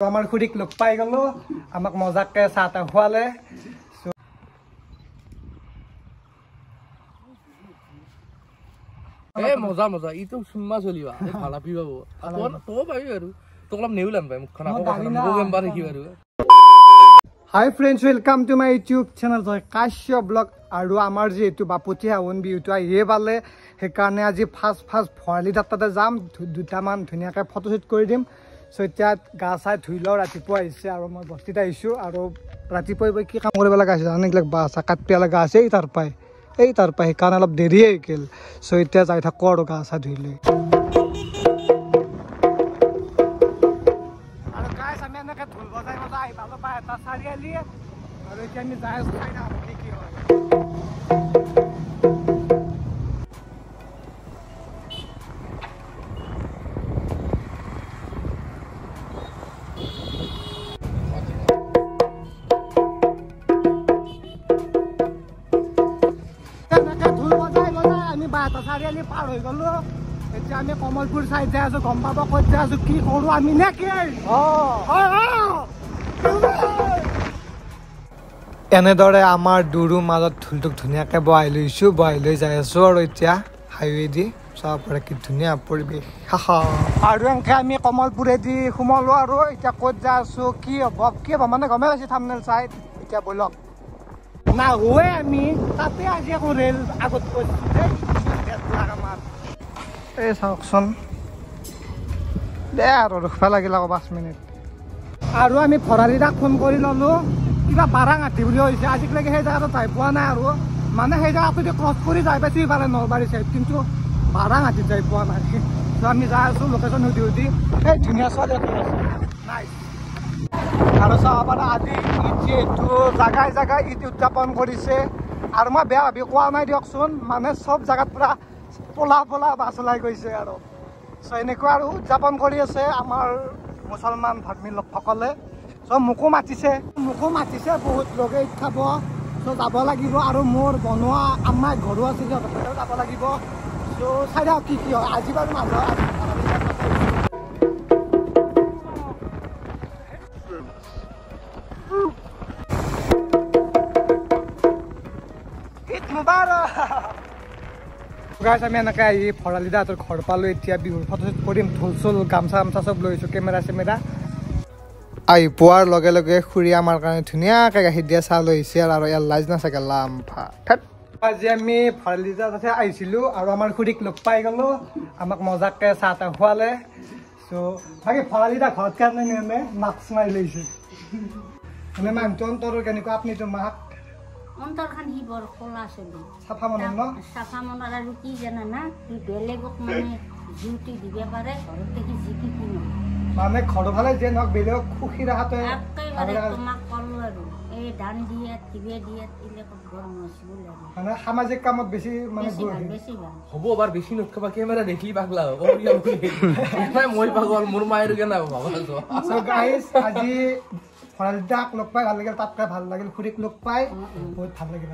আমাৰ খুড়ীক লগ পাই গলো আমাক মজাকে চাহ তাহ খোৱালে এ মজা মজা ইটো সুম্মা চলিবা ভালা পি পাবো তো পাবি আৰু তোক অলপ নেউলাম ভাই মুখখন আকৌ মেম্বাৰ দেখি বাৰু হাই friends welcome to my YouTube channel Kashyap blog আৰু আমাৰ যেহেতু বাপুতি হাউন বিহুটো আহিয়ে পালে সেইকাৰণে আজি ফাৰ্ষ্ট ভৰালি দাঁতাতে যাম দুটামান ধুনীয়াকৈ ফটোশ্বুট কৰি দিম সো এতিয়া গা চাই ধুই লওঁ ৰাতিপুৱা আহিছে আৰু মই বস্তিত আহিছোঁ আৰু ৰাতিপুৱাই কি কাম কৰিব লগা আছে জানো এইবিলাক বাঁহ চাহ কাটিব লগা আছে এই তাৰ পৰাই সেইকাৰণে অলপ দেৰি হৈ গ'ল সো এতিয়া যাই থাকোঁ আৰু গা চা ধুই লৈ আৰু গাইছ আমি এনেকৈ ঢোল বজাই আহি পালোঁ বা এটা চাৰিআলি আৰু এতিয়া আমি যাই আছোঁ চাই থাকোঁ কি হয় চাৰিআলি পাৰ হৈ গলো এতিয়া আমি কমলপুৰ চাইড যাই আছো গম পাব ক'ত যাই আছো কি কৰো আমি নেকি এনেদৰে আমাৰ দুৰুৰ মাজত ঢোলটোক ধুনীয়াকৈ বহাই লৈছোঁ বহাই লৈ যাই আছো আৰু এতিয়া হাইৱে দি চাব পাৰে কি ধুনীয়া পৰিৱেশ আৰু এনেকৈ আমি কমলপুৰেদি সোমালো আৰু এতিয়া ক'ত যাই আছো কি হ'ব মানে গমেই পাইছোঁ থাম্বনেইল চাই এতিয়া বলক নাহুৱে আমি তাতে আজি আকৌ ৰেল আগত কৈছোঁ এই চাওকচোন দে আৰু ৰখিব লাগিল আকৌ 5 মিনিট আৰু আমি ভৰালিদাক ফোন কৰি ল'লোঁ কিবা বাৰাঙাটি বুলি হৈছে আজিলৈকে সেই জেগাটো যাই পোৱা নাই আৰু মানে সেই জেগাটো ক্ৰছ কৰি যাই পাইছোঁ ইফালে নলবাৰী চাইড কিন্তু বাৰাঙাটিত যাই পোৱা নাই ত' আমি যাই আছোঁ লোকেশ্যন সুধি সেই ধুনীয়া ছোৱালী আছে নাই আৰু চাব পাৰে আজি যিহেতু জাগাই ঈদ উদযাপন কৰিছে আৰু মই বেয়া ভাবি কোৱা নাই দিয়কচোন মানে চব জেগাত পূৰা পোলা বাছ ওলাই গৈছে আৰু চ' এনেকুৱা আৰু উদযাপন কৰি আছে আমাৰ মুছলমান ধৰ্মী লোকসকলে চ' মোকো মাতিছে বহুত লোকে ঈদ খাব চ' যাব লাগিব আৰু মোৰ বনোৱা আমাৰ ঘৰো আছে সিহঁতৰ যাব লাগিব চ' চাই দিয়ক কি হয় আজি বাৰু নাযাওঁ ঈদ মুবাৰক গাইছ আমি এনেকৈ আহি ভৰালিদাহঁতৰ ঘৰ পালোঁ এতিয়া বিহুৰ ফটোশ্বুট কৰিম ঢোল চোল গামচা চব লৈ আহিছোঁ কেমেৰা চেমেৰা আহি পোৱাৰ লগে লগে খুৰী আমাৰ কাৰণে ধুনীয়াকৈ গাখীৰ দিয়া চাহ লৈ আহিছে আৰু ইয়াৰ লাজ নাচাগে লাম্ফা আজি আমি ভৰালিদাৰ তাতে আহিছিলোঁ আৰু আমাৰ খুৰীক লগ পাই গ'লোঁ আমাক মজাকৈ চাহ তাহ খোৱালে চ' বাকী ভৰালিদা ঘৰত কাৰণে নিয়ে মাস্ক মাৰি লৈছে মানে মানুহটো অন্তৰৰ কেনেকুৱা আপুনিতো মাক অন্তৰখন সি বৰ খোলা চলি চাফা মনৰ ন চাফা মনৰ আৰু কি জানা না সি বেলেগক মানে ডিউটি দিব পাৰে ঘৰতে সি জিকি কিনো মানে ঘৰৰ ফালে যে নহওক বেলেগক সুখী ৰখাটোৱে একেবাৰে তোমাক ক'লোঁ আৰু এই ধান দিয়াত কিবা দিয়াত এইবিলাকত গৰম নাছিল মানে সামাজিক কামত বেছি মানে বেছি ভাল হ'ব এবাৰ বেছি নথবা কেমেৰা দেখি পাগলা হ'ব মই পাগল মোৰ মায়েৰ কেন গাইজ আজি ভৰালিদাক লগ পাই ভাল লাগিল তাতকৈ ভাল লাগিল খুৰীক লগ পাই বহুত ভাল লাগিল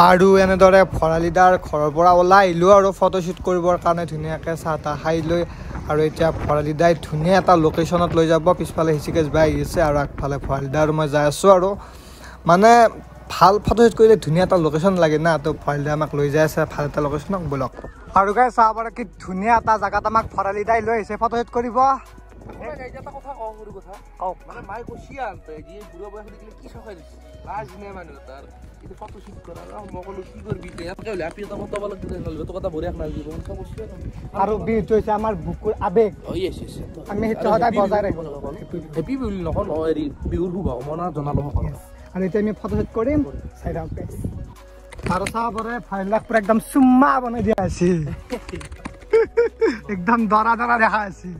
আৰু এনেদৰে ভৰালিদাৰ ঘৰৰ পৰা ওলাই আহিলোঁ আৰু ফটোশ্বুট কৰিবৰ কাৰণে ধুনীয়াকৈ চাহ তাহ খাই লৈ আৰু এতিয়া ভৰালিদাই ধুনীয়া এটা লোকেশ্যনত লৈ যাব পিছফালে হিচিকেশ বাই আহিছে আৰু আগফালে ভৰালিদা আৰু মই যাই আছোঁ আৰু মানে ভাল ফটোশ্বুট কৰিলে ধুনীয়া এটা লোকেশ্যন লাগে না তো ভৰালিদাই আমাক লৈ যাই আছে ভাল এটা লোকেশ্যনক বলক আৰু গাই চাব পাৰে কি ধুনীয়া এটা জেগাত আমাক ভৰালিদাই লৈ আহিছে ফটোশ্বুট কৰিব আৰু বিহুটো হৈছে আমাৰ বুকুৰ আবেগ আমি সেইটো সদায় বজাই ৰাখিব হেপী বিহু নহয় হেৰি বিহুৰ শুভকামনা জনালো আৰু এতিয়া আমি ফটোশ্বুট কৰিম চাই থাকক আৰু চাব পাৰে ভৰালিদাক পুৰা একদম চুম্মা বনাই দিয়া আছে একদম দৰা দেখা আছে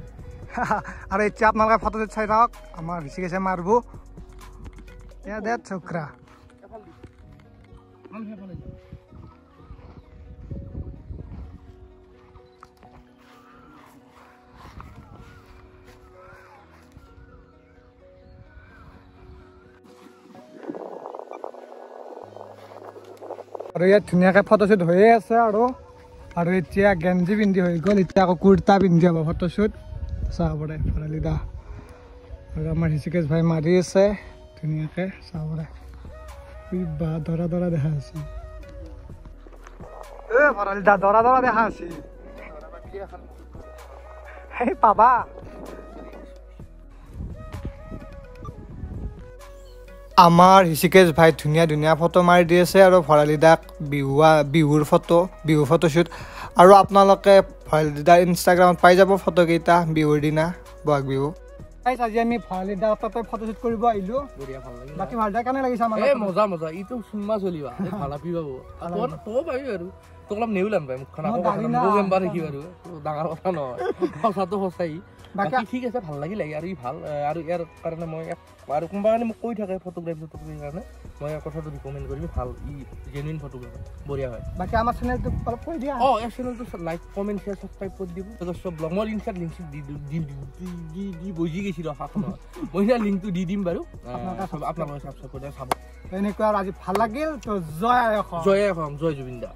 আৰু এতিয়া আপোনালোকে ফটোশ্বুট চাই থাকক আমাৰ ঋষিকেশে মাৰিব দে চক্ৰা আৰু ইয়াত ধুনীয়াকৈ ফটোশ্বুট হৈয়ে আছে আৰু এতিয়া গেঞ্জি পিন্ধি হৈ গ'ল এতিয়া আকৌ কুৰ্তা পিন্ধি হ'ব ফটোশ্বুট চাব পাৰে ভৰালিদা আৰু আমাৰ ঋষিকেশ ভাই মাৰি আছে ধুনীয়াকৈ চাবৰে বা দৰা দৰা দেখা আছে ভৰালি দা দৰা দৰা দেখা আছে সেই পাবা আমাৰ ঋষিকেশ ভাই ধুনীয়া ধুনীয়া ফটো মাৰি দি আছে আৰু ভৰালি দাক বিহুৰ ফটোশ্বুট আৰু আপোনালোকে ভৰালি দাৰ ইনষ্টাগ্ৰামত পাই যাব ফটোকেইটা বিহুৰ দিনা বহাগ বিহু আজি আমি ভৰালি দাৰ তাতে ফটোশ্বুট কৰিব আহিলোঁ বাকী ভাল দা কেনে লাগিছে আমাৰ মজা মজা ইটো চুম্মা চলিবা ভাল আপি পাব তই পাবি আৰু তোক অলপ নেউলাম পাই মুখখন মেম্বাৰ দেখি বাৰু ডাঙৰ কথা নহয় সঁচাটো সঁচাই বাকী ঠিক আছে ভাল লাগিলে আৰু ই ভাল আৰু ইয়াৰ কাৰণে মই আৰু কোনোবা কাৰণে মোক কৈ থাকে ফটোগ্ৰাফীৰ কাৰণে মই কথাটো ৰিকমেণ্ড কৰিম ভাল ই জেনুইন ফটোগ্ৰাফাৰ বঢ়িয়া হয় বাকী আমাৰ চেনেলটো অলপ কৈ দিয়া এই চেনেলটো লাইক কমেণ্ট শ্বেয়াৰ ছাবস্ক্ৰাইব কৰি দিব চব ব্লগ মই লিংক দি বজি গৈছিলোঁ মই এতিয়া লিংকটো দি দিম বাৰু আপোনালোকে ছাবস্ক্ৰাইব কৰি চাব এনেকুৱা আৰু আজি ভাল লাগিল তো জয় জয় জুবিন দা